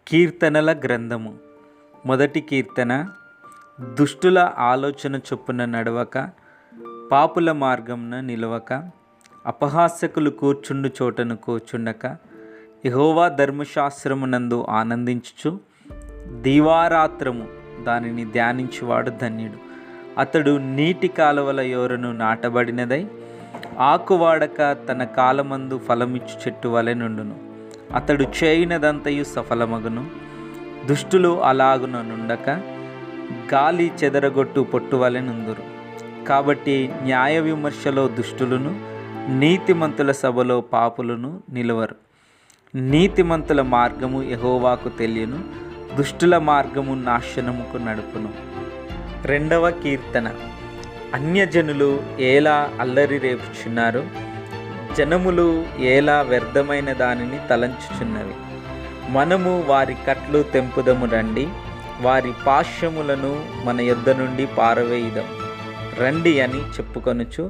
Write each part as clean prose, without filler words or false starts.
కీర్తనల గ్రంథము. మొదటి కీర్తన. దుష్టుల ఆలోచన చొప్పున నడవక, పాపుల మార్గమున నిలవక, అపహాస్యకులు కూర్చుండు చోటను కూర్చుండక, యెహోవా ధర్మశాస్త్రమునందు ఆనందించుచు దీవారాత్రము దానిని ధ్యానించువాడు ధన్యుడు. అతడు నీటి కాలువల యోరను నాటబడినదై ఆకువాడక తన కాలమందు ఫలమిచ్చు చెట్టు వలె నుండును. అతడు చేయినదంతయు సఫలమగును. దుష్టులు అలాగున నుండక గాలి చెదరగొట్టు పొట్టు వలె నుందురు. కాబట్టి న్యాయ విమర్శలో దుష్టులను, నీతిమంతుల సభలో పాపులను నిలువరు. నీతిమంతుల మార్గము యెహోవాకు తెలియను, దుష్టుల మార్గము నాశనముకు నడుపును. రెండవ కీర్తన. అన్యజనులు ఏలా అల్లరి రేపుచున్నారు, జనములు ఏలా వ్యర్థమైన దానిని తలంచుచున్నవి. మనము వారి కట్లు తెంపుదము రండి, వారి పాశ్యములను మన యొద్ద నుండి పారవేయుదం రండి అని చెప్పుకొనుచు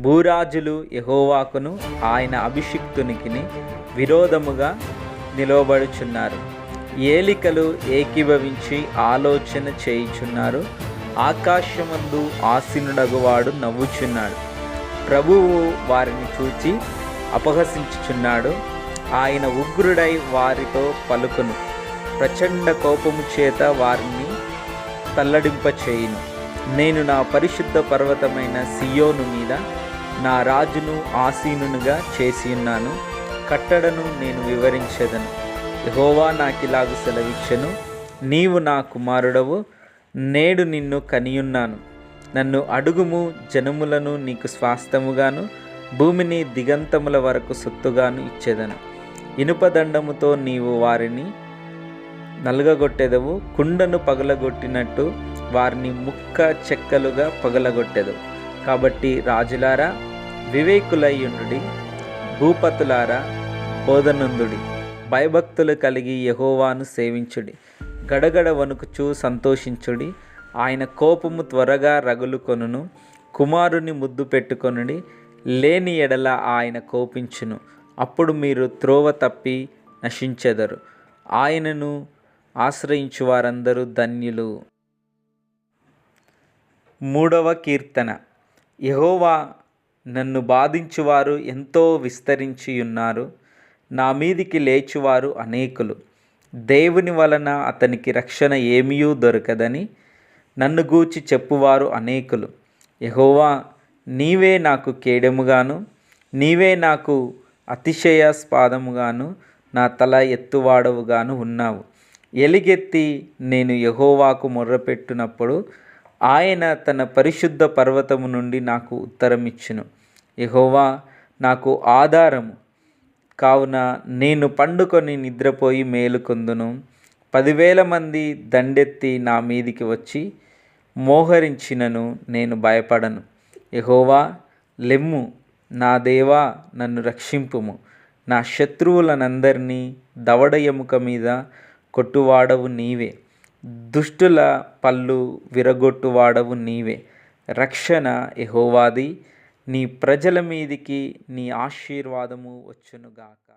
భూరాజులు యెహోవాకును ఆయన అభిషిక్తునికి విరోధముగా నిలవబడుచున్నారు. ఏలికలు ఏకీభవించి ఆలోచన చేయుచున్నారు. ఆకాశమందు ఆసీనుడగువాడు నవ్వుచున్నాడు. ప్రభువు వారిని చూచి అపహసించుచున్నాడు. ఆయన ఉగ్రుడై వారితో పలుకును. ప్రచండ కోపము చేత వారిని తల్లడింపచేయును. నేను నా పరిశుద్ధ పర్వతమైన సియోను మీద నా రాజును ఆసీనునిగా చేసియున్నాను. కట్టడను నేను వివరించెదను. యెహోవా నాకిలాగు సెలవిచ్చెను, నీవు నా కుమారుడవు, నేడు నిన్ను కనియున్నాను. నన్ను అడుగుము, జనములను నీకు స్వాస్థ్యముగాను, భూమిని దిగంతముల వరకు సొత్తుగాను ఇచ్చేదను. ఇనుపదండముతో నీవు వారిని నలగగొట్టెదవు, కుండను పగలగొట్టినట్టు వారిని ముక్క చెక్కలుగా పగలగొట్టెదవు. కాబట్టి రాజులారా వివేకులయ్యుండుడి, భూపతులారా బోధనందుడి. భయభక్తులు కలిగి యెహోవాను సేవించుడి. గడగడ వణుకుచూ సంతోషించుడి. ఆయన కోపము త్వరగా రగులుకొనును. కుమారుని ముద్దు పెట్టుకొనుడి, లేని ఎడల ఆయన కోపించును. అప్పుడు మీరు త్రోవ తప్పి నశించెదరు. ఆయనను ఆశ్రయించు వారందరూ ధన్యులు. మూడవ కీర్తన. యెహోవా, నన్ను బాధించువారు ఎంతో విస్తరించి ఉన్నారు. నా మీదికి లేచువారు అనేకులు. దేవుని వలన అతనికి రక్షణ ఏమీయూ దొరకదని నన్ను గూర్చి చెప్పువారు అనేకులు. యెహోవా, నీవే నాకు కేడెముగాను, నీవే నాకు అతిశయాస్పదముగాను, నా తల ఎత్తువాడవుగాను ఉన్నావు. ఎలుగెత్తి నేను యెహోవాకు మొర్రపెట్టునప్పుడు ఆయన తన పరిశుద్ధ పర్వతము నుండి నాకు ఉత్తరమిచ్చును. యెహోవా నాకు ఆధారము కావున నేను పండుకొని నిద్రపోయి మేలుకొందును. 10,000 మంది దండెత్తి నా మీదికి వచ్చి మోహరించినను నేను భయపడను. యెహోవా, లెమ్ము, నా దేవా, నన్ను రక్షింపుము. నా శత్రువులనందరినీ దవడ ఎముక మీద కొట్టువాడవు నీవే. దుష్టుల పళ్ళు విరగొట్టువాడవు నీవే. రక్షణ యెహోవాది. నీ ప్రజల మీదికి నీ ఆశీర్వాదము వచ్చునుగాక.